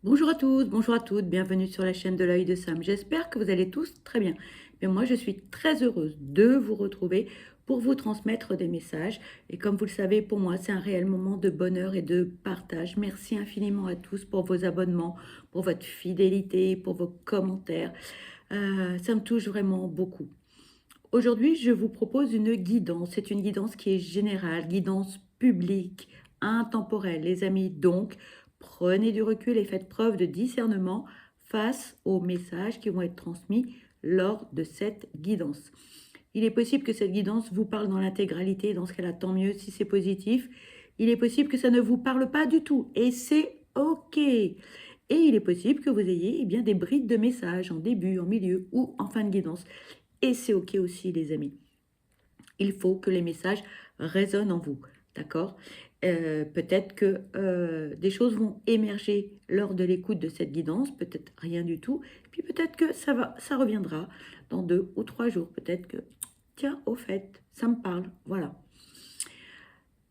Bonjour à tous, bonjour à toutes, bienvenue sur la chaîne de l'œil de Sam. J'espère que vous allez tous très bien. Mais moi, je suis très heureuse de vous retrouver pour vous transmettre des messages. Et comme vous le savez, pour moi, c'est un réel moment de bonheur et de partage. Merci infiniment à tous pour vos abonnements, pour votre fidélité, pour vos commentaires. Ça me touche vraiment beaucoup. Aujourd'hui, je vous propose une guidance. C'est une guidance qui est générale, guidance publique, intemporelle. Les amis, donc, prenez du recul et faites preuve de discernement face aux messages qui vont être transmis lors de cette guidance. Il est possible que cette guidance vous parle dans l'intégralité. Dans ce cas-là, tant mieux si c'est positif. Il est possible que ça ne vous parle pas du tout et c'est OK. Et il est possible que vous ayez bien des brides de messages en début, en milieu ou en fin de guidance. Et c'est OK aussi, les amis. Il faut que les messages résonnent en vous, d'accord? Peut-être que des choses vont émerger lors de l'écoute de cette guidance, peut-être rien du tout, puis peut-être que ça reviendra dans 2 ou 3 jours. Peut-être que, tiens, au fait, ça me parle, voilà.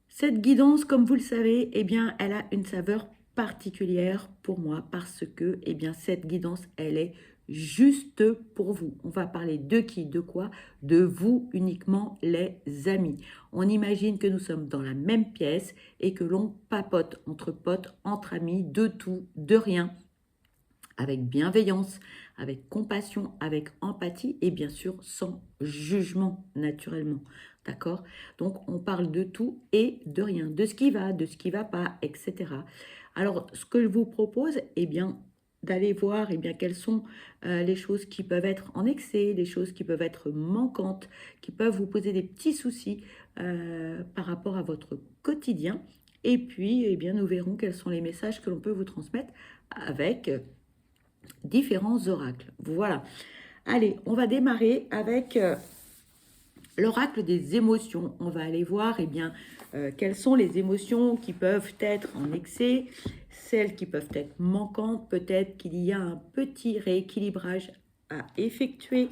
Cette guidance, comme vous le savez, eh bien, elle a une saveur particulière pour moi parce que, eh bien, cette guidance, elle est juste pour vous. On va parler de qui, de quoi? De vous uniquement, les amis. On imagine que nous sommes dans la même pièce et que l'on papote entre potes, entre amis, de tout, de rien, avec bienveillance, avec compassion, avec empathie et bien sûr sans jugement naturellement. D'accord? Donc on parle de tout et de rien, de ce qui va, de ce qui ne va pas, etc. Alors ce que je vous propose, eh bien, d'aller voir eh bien, quelles sont les choses qui peuvent être en excès, les choses qui peuvent être manquantes, qui peuvent vous poser des petits soucis par rapport à votre quotidien. Et puis, eh bien, nous verrons quels sont les messages que l'on peut vous transmettre avec différents oracles. Voilà. Allez, on va démarrer avec l'oracle des émotions. On va aller voir eh bien, quelles sont les émotions qui peuvent être en excès, celles qui peuvent être manquantes. Peut-être qu'il y a un petit rééquilibrage à effectuer.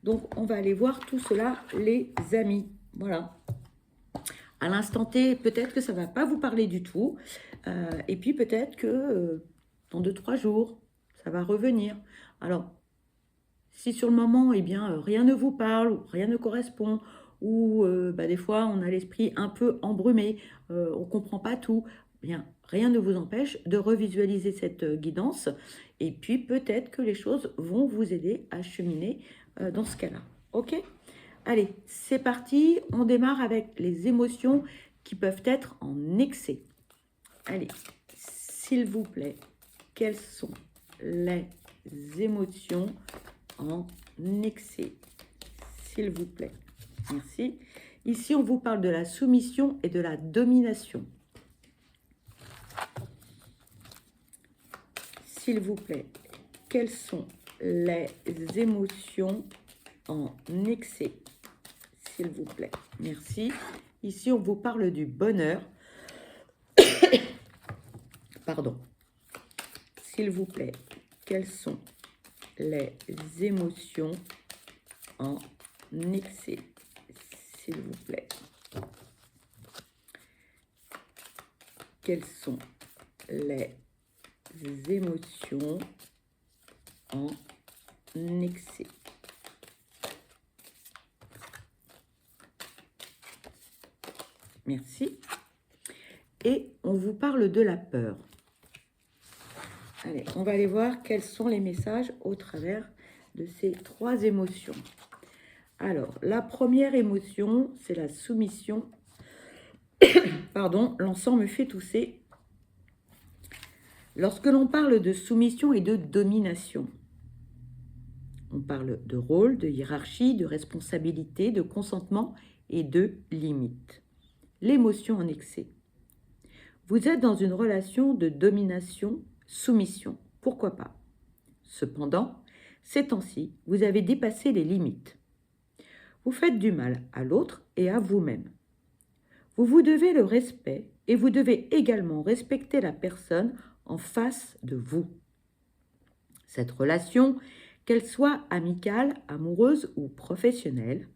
Donc, on va aller voir tout cela, les amis. Voilà. À l'instant T, peut-être que ça ne va pas vous parler du tout. Et puis, peut-être que dans 2, 3 jours, ça va revenir. Alors, si sur le moment, eh bien, rien ne vous parle, ou rien ne correspond, ou des fois, on a l'esprit un peu embrumé, on ne comprend pas tout, eh bien, rien ne vous empêche de revisualiser cette guidance. Et puis, peut-être que les choses vont vous aider à cheminer dans ce cas-là. OK? Allez, c'est parti. On démarre avec les émotions qui peuvent être en excès. Allez, s'il vous plaît, quelles sont les émotions en excès, s'il vous plaît? Merci. Ici, on vous parle de la soumission et de la domination. S'il vous plaît, quelles sont les émotions en excès? S'il vous plaît. Merci. Ici, on vous parle du bonheur. Pardon. S'il vous plaît, quelles sont les émotions en excès? S'il vous plaît. Quelles sont les émotions en excès? Merci. Et on vous parle de la peur. Allez, on va aller voir quels sont les messages au travers de ces 3 émotions. Alors, la première émotion, c'est la soumission. Pardon, l'encens me fait tousser. Lorsque l'on parle de soumission et de domination, on parle de rôle, de hiérarchie, de responsabilité, de consentement et de limite. L'émotion en excès. Vous êtes dans une relation de domination-soumission. Pourquoi pas? Cependant, ces temps-ci, vous avez dépassé les limites. Vous faites du mal à l'autre et à vous-même. Vous vous devez le respect et vous devez également respecter la personne en face de vous. Cette relation, qu'elle soit amicale, amoureuse ou professionnelle,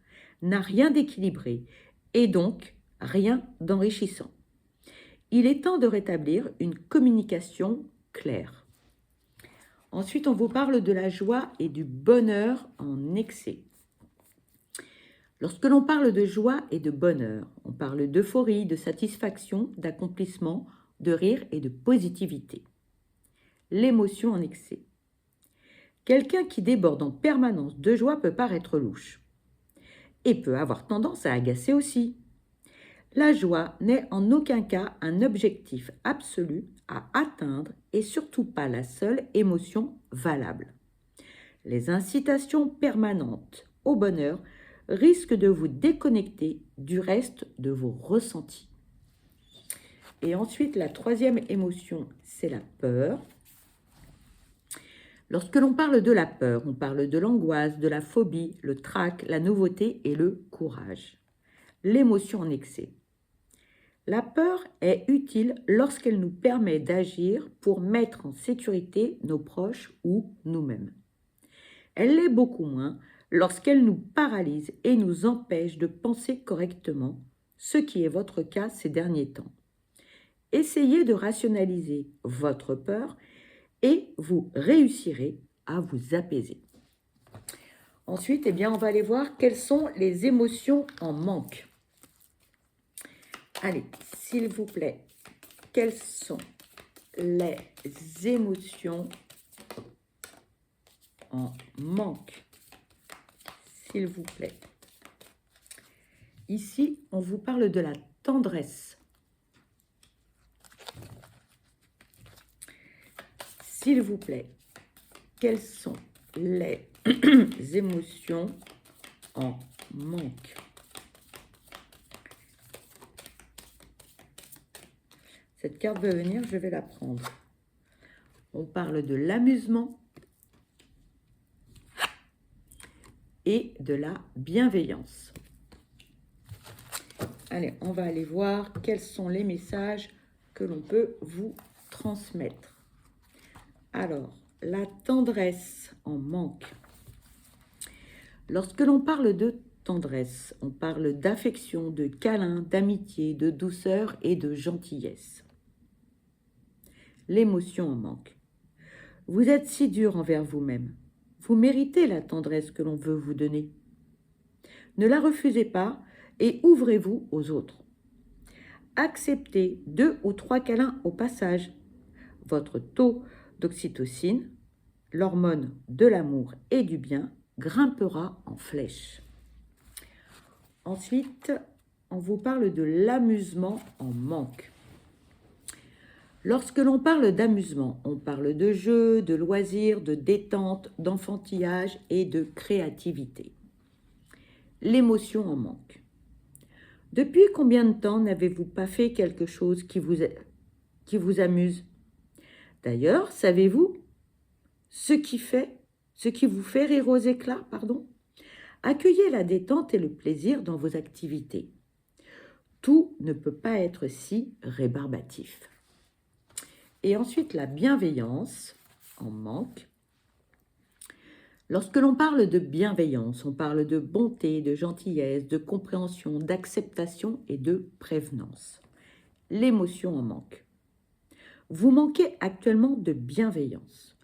n'a rien d'équilibré et donc rien d'enrichissant. Il est temps de rétablir une communication claire. Ensuite, on vous parle de la joie et du bonheur en excès. Lorsque l'on parle de joie et de bonheur, on parle d'euphorie, de satisfaction, d'accomplissement, de rire et de positivité. L'émotion en excès. Quelqu'un qui déborde en permanence de joie peut paraître louche et peut avoir tendance à agacer aussi. La joie n'est en aucun cas un objectif absolu à atteindre et surtout pas la seule émotion valable. Les incitations permanentes au bonheur risquent de vous déconnecter du reste de vos ressentis. Et ensuite, la troisième émotion, c'est la peur. Lorsque l'on parle de la peur, on parle de l'angoisse, de la phobie, le trac, la nouveauté et le courage. L'émotion en excès. La peur est utile lorsqu'elle nous permet d'agir pour mettre en sécurité nos proches ou nous-mêmes. Elle l'est beaucoup moins lorsqu'elle nous paralyse et nous empêche de penser correctement, ce qui est votre cas ces derniers temps. Essayez de rationaliser votre peur et vous réussirez à vous apaiser. Ensuite, on va aller voir quelles sont les émotions en manque. Allez, s'il vous plaît, quelles sont les émotions en manque? S'il vous plaît. Ici, on vous parle de la tendresse. S'il vous plaît, quelles sont les émotions en manque? Cette carte va venir, je vais la prendre. On parle de l'amusement et de la bienveillance. Allez, on va aller voir quels sont les messages que l'on peut vous transmettre. Alors, la tendresse en manque. Lorsque l'on parle de tendresse, on parle d'affection, de câlin, d'amitié, de douceur et de gentillesse. L'émotion en manque. Vous êtes si dur envers vous-même. Vous méritez la tendresse que l'on veut vous donner. Ne la refusez pas et ouvrez-vous aux autres. Acceptez 2 ou 3 câlins au passage. Votre taux d'oxytocine, l'hormone de l'amour et du bien, grimpera en flèche. Ensuite, on vous parle de l'amusement en manque. Lorsque l'on parle d'amusement, on parle de jeux, de loisirs, de détente, d'enfantillage et de créativité. L'émotion en manque. Depuis combien de temps n'avez-vous pas fait quelque chose qui vous amuse? D'ailleurs, savez-vous ce qui vous fait rire aux éclats, Accueillez la détente et le plaisir dans vos activités. Tout ne peut pas être si rébarbatif. Et ensuite, la bienveillance en manque. Lorsque l'on parle de bienveillance, on parle de bonté, de gentillesse, de compréhension, d'acceptation et de prévenance. L'émotion en manque. Vous manquez actuellement de bienveillance,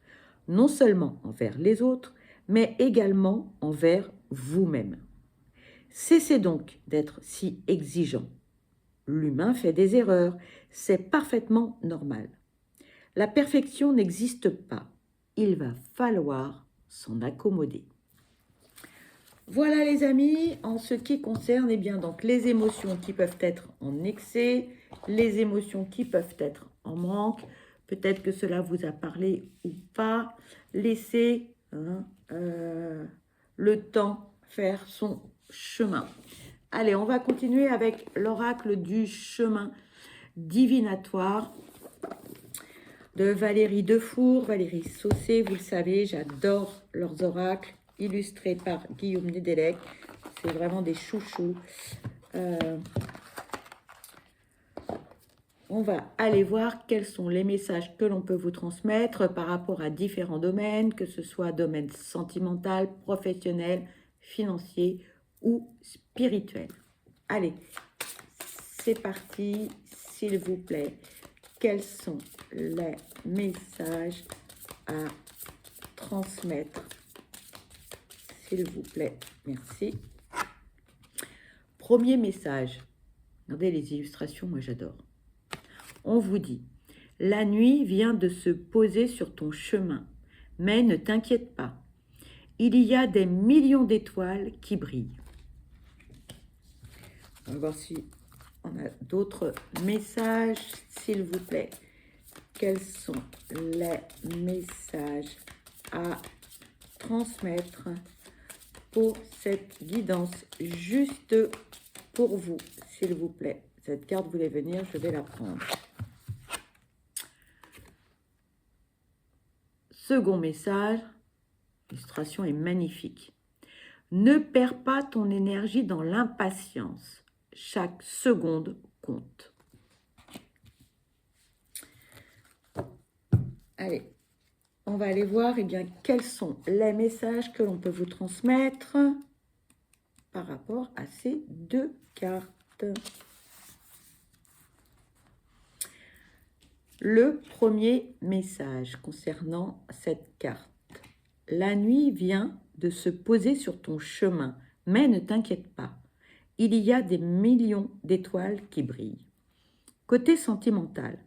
non seulement envers les autres, mais également envers vous-même. Cessez donc d'être si exigeant. L'humain fait des erreurs, c'est parfaitement normal. La perfection n'existe pas. Il va falloir s'en accommoder. Voilà les amis, en ce qui concerne donc les émotions qui peuvent être en excès, les émotions qui peuvent être en manque. Peut-être que cela vous a parlé ou pas. Laissez le temps faire son chemin. Allez, on va continuer avec l'oracle du chemin divinatoire de Valérie Defour, Valérie Saucé. Vous le savez, j'adore leurs oracles illustrés par Guillaume Nedelec. C'est vraiment des chouchous. On va aller voir quels sont les messages que l'on peut vous transmettre par rapport à différents domaines, que ce soit domaine sentimental, professionnel, financier ou spirituel. Allez, c'est parti, s'il vous plaît. Quels sont les messages à transmettre, s'il vous plaît? Merci. Premier message. Regardez les illustrations, moi j'adore. On vous dit, la nuit vient de se poser sur ton chemin, mais ne t'inquiète pas. Il y a des millions d'étoiles qui brillent. On va voir si on a d'autres messages, s'il vous plaît. Quels sont les messages à transmettre pour cette guidance juste pour vous, s'il vous plaît? Cette carte voulait venir, je vais la prendre. Second message, l'illustration est magnifique. Ne perds pas ton énergie dans l'impatience. Chaque seconde compte. Allez, on va aller voir quels sont les messages que l'on peut vous transmettre par rapport à ces deux cartes. Le premier message concernant cette carte. La nuit vient de se poser sur ton chemin, mais ne t'inquiète pas. Il y a des millions d'étoiles qui brillent. Côté sentimental,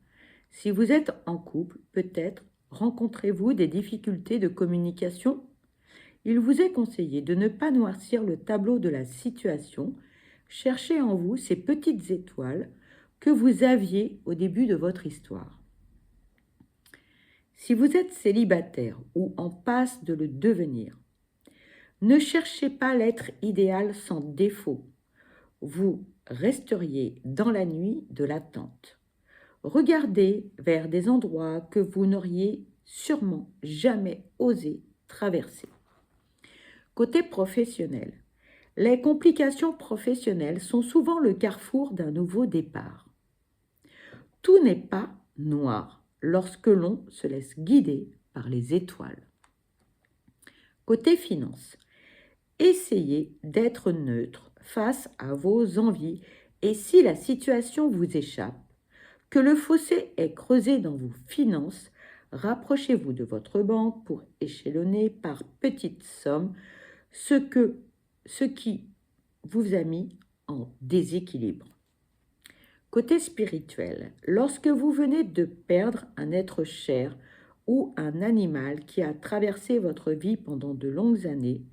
si vous êtes en couple, peut-être rencontrez-vous des difficultés de communication. Il vous est conseillé de ne pas noircir le tableau de la situation. Cherchez en vous ces petites étoiles que vous aviez au début de votre histoire. Si vous êtes célibataire ou en passe de le devenir, ne cherchez pas l'être idéal sans défaut. Vous resteriez dans la nuit de l'attente. Regardez vers des endroits que vous n'auriez sûrement jamais osé traverser. Côté professionnel, les complications professionnelles sont souvent le carrefour d'un nouveau départ. Tout n'est pas noir lorsque l'on se laisse guider par les étoiles. Côté finances, essayez d'être neutre face à vos envies et si la situation vous échappe, que le fossé est creusé dans vos finances, rapprochez-vous de votre banque pour échelonner par petites sommes ce qui vous a mis en déséquilibre. Côté spirituel, lorsque vous venez de perdre un être cher ou un animal qui a traversé votre vie pendant de longues années,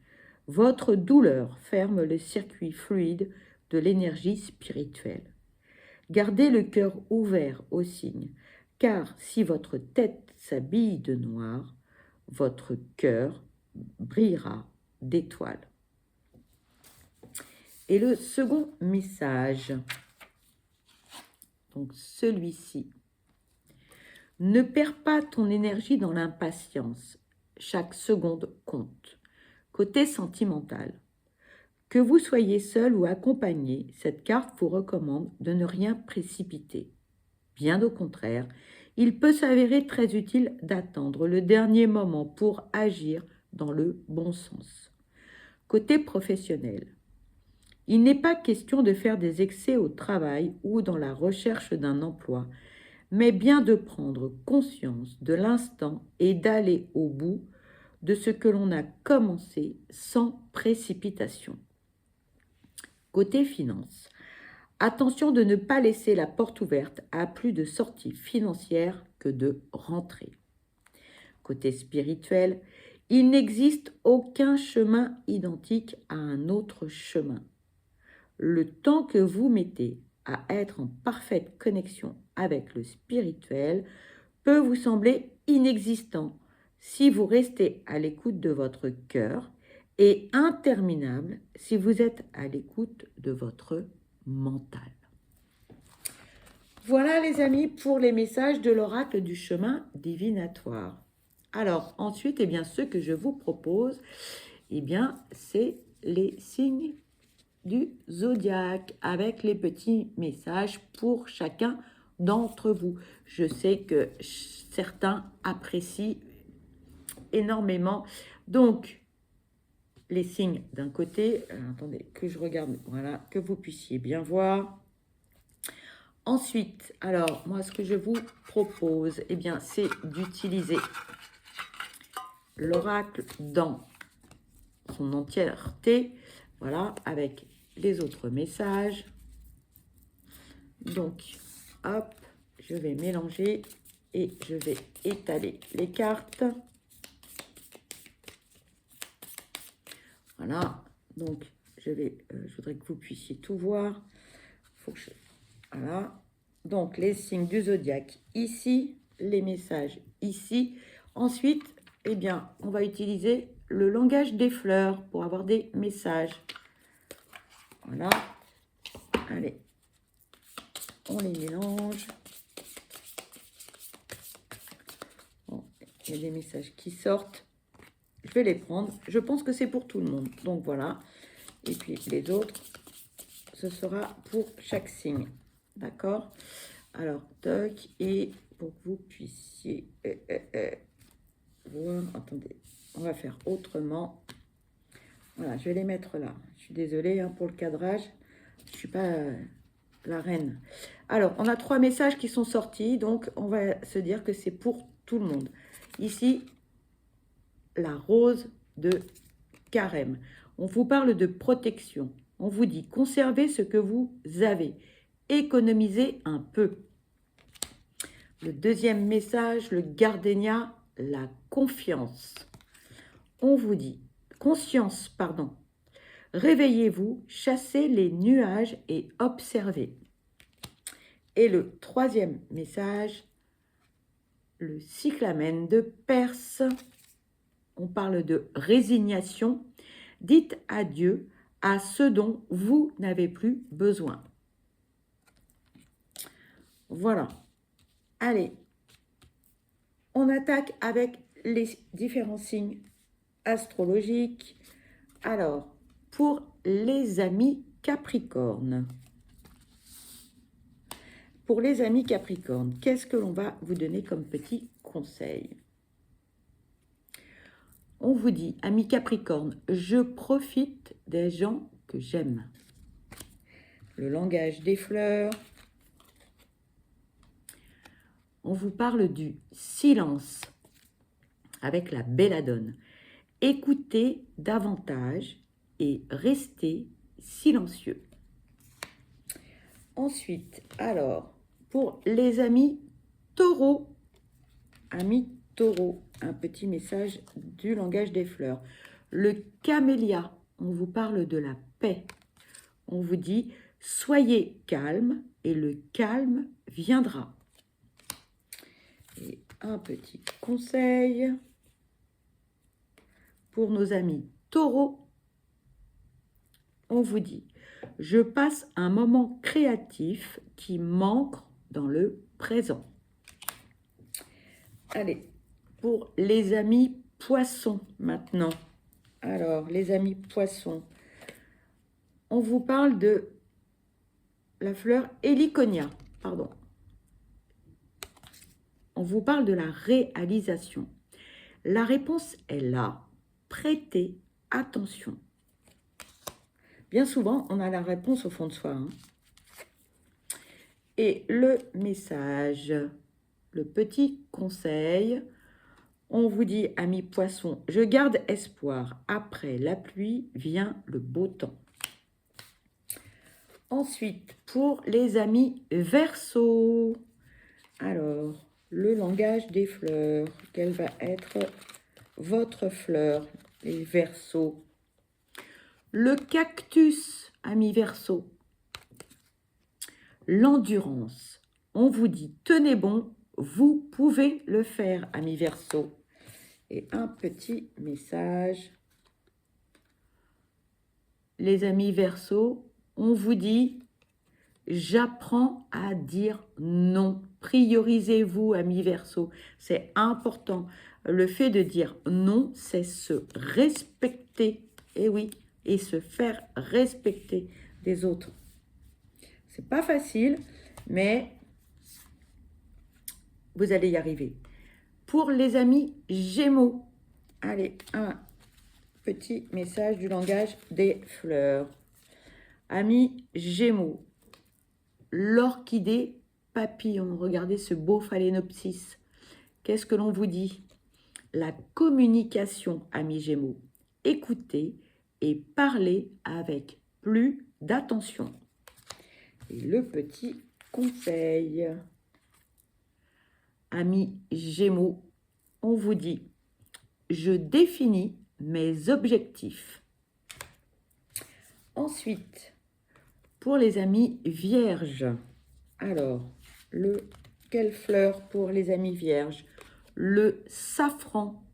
votre douleur ferme le circuit fluide de l'énergie spirituelle. Gardez le cœur ouvert aux signes, car si votre tête s'habille de noir, votre cœur brillera d'étoiles. Et le second message, donc celui-ci. Ne perds pas ton énergie dans l'impatience. Chaque seconde compte. Côté sentimental. Que vous soyez seul ou accompagné, cette carte vous recommande de ne rien précipiter. Bien au contraire, il peut s'avérer très utile d'attendre le dernier moment pour agir dans le bon sens. Côté professionnel. Il n'est pas question de faire des excès au travail ou dans la recherche d'un emploi, mais bien de prendre conscience de l'instant et d'aller au bout de ce que l'on a commencé sans précipitation. Côté finances, attention de ne pas laisser la porte ouverte à plus de sorties financières que de rentrées. Côté spirituel, il n'existe aucun chemin identique à un autre chemin. Le temps que vous mettez à être en parfaite connexion avec le spirituel peut vous sembler inexistant si vous restez à l'écoute de votre cœur et interminable si vous êtes à l'écoute de votre mental. Voilà les amis pour les messages de l'oracle du chemin divinatoire. Alors ensuite, ce que je vous propose, c'est les signes du zodiaque avec les petits messages pour chacun d'entre vous. Je sais que certains apprécient énormément. Donc, les signes d'un côté, attendez que je regarde, voilà, que vous puissiez bien voir. Ensuite, alors, moi, ce que je vous propose, c'est d'utiliser l'oracle dans son entièreté. Voilà, avec les autres messages. Donc, hop, je vais mélanger et je vais étaler les cartes. Voilà, donc je voudrais que vous puissiez tout voir. Voilà, donc les signes du zodiaque ici, les messages ici. Ensuite, eh bien, on va utiliser le langage des fleurs pour avoir des messages. Voilà, allez, on les mélange. Bon, il y a des messages qui sortent. Je vais les prendre. Je pense que c'est pour tout le monde. Donc voilà. Et puis les autres, ce sera pour chaque signe. D'accord? Alors, toc. Et pour que vous puissiez voir. Attendez, on va faire autrement. Voilà, je vais les mettre là. Je suis désolée hein, pour le cadrage. Je ne suis pas la reine. Alors, on a 3 messages qui sont sortis. Donc, on va se dire que c'est pour tout le monde. Ici, la rose de carême. On vous parle de protection. On vous dit conservez ce que vous avez. Économisez un peu. Le deuxième message, le gardénia, la confiance. On vous dit conscience, pardon. Réveillez-vous, chassez les nuages et observez. Et le troisième message, le cyclamen de Perse. On parle de résignation. Dites adieu à ce dont vous n'avez plus besoin. Voilà. Allez, on attaque avec les différents signes astrologiques. Alors, pour les amis Capricorne. Pour les amis Capricorne, qu'est-ce que l'on va vous donner comme petit conseil? On vous dit, amis Capricorne, je profite des gens que j'aime. Le langage des fleurs. On vous parle du silence avec la belladone. Écoutez davantage et restez silencieux. Ensuite, alors, pour les amis taureaux, amis taureaux, un petit message du langage des fleurs. Le camélia, on vous parle de la paix. On vous dit, soyez calme et le calme viendra. Et un petit conseil pour nos amis taureaux. On vous dit, je passe un moment créatif qui manque dans le présent. Allez, pour les amis poissons maintenant. Alors, les amis poissons, on vous parle de la fleur Heliconia, pardon. On vous parle de la réalisation. La réponse est là. Prêtez attention. Bien souvent, on a la réponse au fond de soi. Hein. Et le message, le petit conseil, on vous dit, amis poissons, je garde espoir. Après la pluie vient le beau temps. Ensuite, pour les amis Verseaux, alors, le langage des fleurs, quelle va être votre fleur, les Verseaux? Le cactus, amis Verseaux. L'endurance. On vous dit, tenez bon, vous pouvez le faire, amis Verseaux. Et un petit message. Les amis Verseaux, on vous dit, j'apprends à dire non. Priorisez-vous, amis Verseaux. C'est important. Le fait de dire non, c'est se respecter. Et oui, et se faire respecter des autres. C'est pas facile, mais vous allez y arriver. Pour les amis Gémeaux, allez, un petit message du langage des fleurs. Amis Gémeaux, l'orchidée papillon. Regardez ce beau phalaenopsis. Qu'est-ce que l'on vous dit? la communication, amis Gémeaux. Écoutez et parlez avec plus d'attention. Et le petit conseil, amis Gémeaux, on vous dit, je définis mes objectifs. Ensuite, pour les amis Vierges, alors, quelle fleur pour les amis Vierges? Le safran.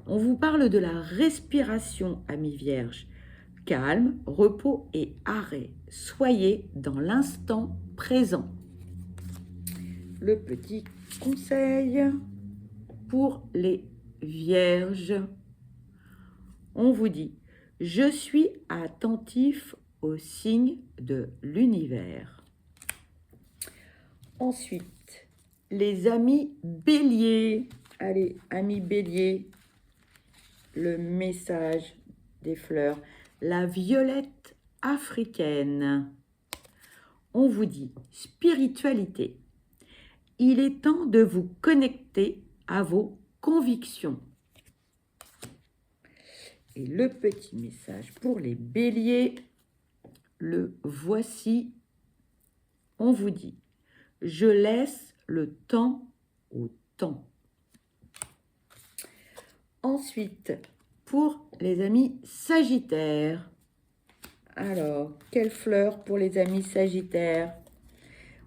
On vous parle de la respiration, amis Vierges. Calme, repos et arrêt. Soyez dans l'instant présent. Le petit conseil pour les Vierges. On vous dit, je suis attentif aux signes de l'univers. Ensuite, les amis Bélier. Allez, amis Bélier, le message des fleurs. La violette africaine. On vous dit, spiritualité. Il est temps de vous connecter à vos convictions. Et le petit message pour les Béliers, le voici. On vous dit, je laisse le temps au temps. Ensuite, pour les amis Sagittaires. Alors, quelle fleur pour les amis Sagittaires?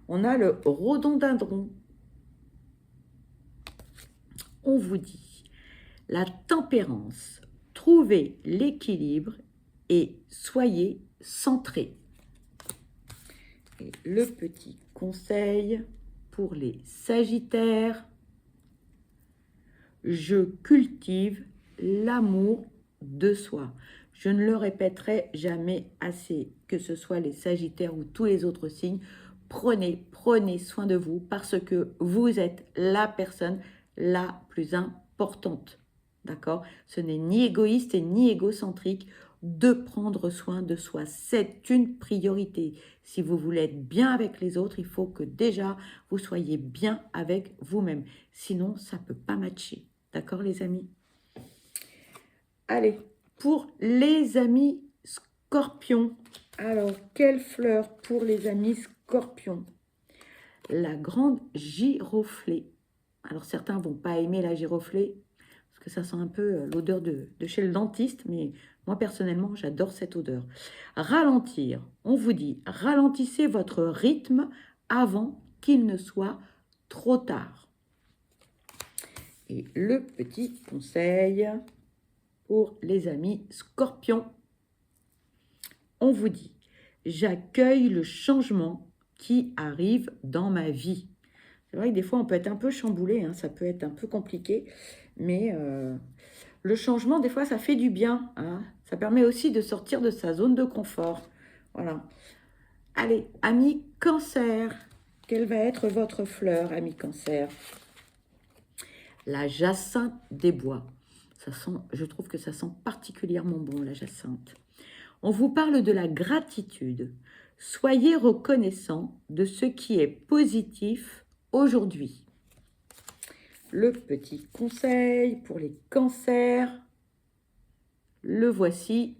On a le rhododendron. On vous dit, la tempérance. Trouvez l'équilibre et soyez centrés. Et le petit conseil pour les Sagittaires, je cultive l'amour de soi. Je ne le répéterai jamais assez, que ce soit les Sagittaires ou tous les autres signes. Prenez soin de vous parce que vous êtes la personne la plus importante. D'accord? Ce n'est ni égoïste et ni égocentrique de prendre soin de soi. C'est une priorité. Si vous voulez être bien avec les autres, il faut que déjà vous soyez bien avec vous-même. Sinon, ça ne peut pas matcher. D'accord, les amis? Allez, pour les amis Scorpions. Alors, quelle fleur pour les amis Scorpions? La grande giroflée. Alors, certains ne vont pas aimer la giroflée parce que ça sent un peu l'odeur de chez le dentiste, mais moi, personnellement, j'adore cette odeur. Ralentir. On vous dit, ralentissez votre rythme avant qu'il ne soit trop tard. Et le petit conseil pour les amis Scorpions. On vous dit, j'accueille le changement qui arrive dans ma vie. C'est vrai que des fois, on peut être un peu chamboulé, hein, ça peut être un peu compliqué, mais le changement, des fois, ça fait du bien. Hein. Ça permet aussi de sortir de sa zone de confort. Voilà. Allez, amis Cancer, quelle va être votre fleur, amis Cancer? La jacinthe des bois. Ça sent, je trouve que ça sent particulièrement bon, la jacinthe. On vous parle de la gratitude. Soyez reconnaissant de ce qui est positif aujourd'hui. Le petit conseil pour les cancers, le voici.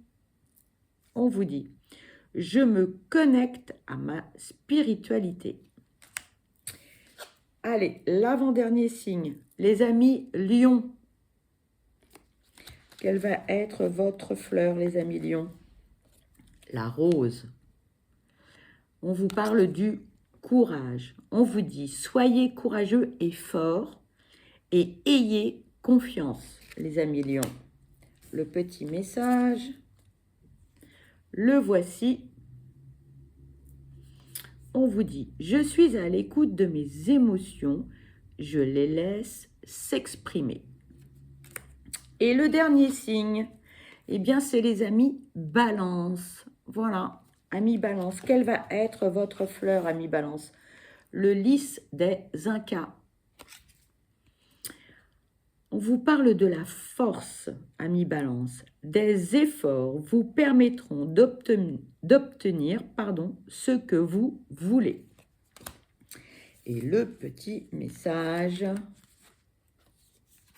On vous dit, je me connecte à ma spiritualité. Allez, l'avant-dernier signe, les amis Lion. Quelle va être votre fleur, les amis Lion? La rose. On vous parle du courage. On vous dit, soyez courageux et forts et ayez confiance, les amis Lion. Le petit message, le voici. On vous dit, je suis à l'écoute de mes émotions, je les laisse s'exprimer. Et le dernier signe, eh bien, c'est les amis Balance. Voilà, amis Balance. Quelle va être votre fleur, amis Balance? Le lys des Incas. On vous parle de la force, amis Balance. Des efforts vous permettront d'obtenir ce que vous voulez. Et le petit message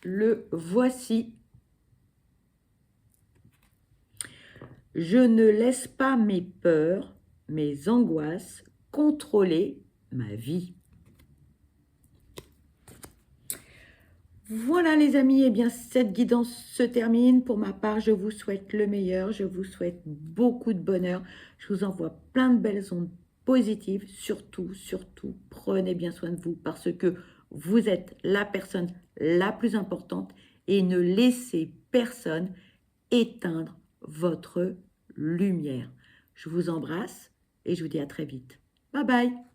Le voici. Je ne laisse pas mes peurs, mes angoisses contrôler ma vie. Voilà les amis, eh bien cette guidance se termine. Pour ma part, je vous souhaite le meilleur, je vous souhaite beaucoup de bonheur. Je vous envoie plein de belles ondes positives. Surtout, surtout, prenez bien soin de vous parce que vous êtes la personne la plus importante et ne laissez personne éteindre votre lumière. Je vous embrasse et je vous dis à très vite. Bye bye.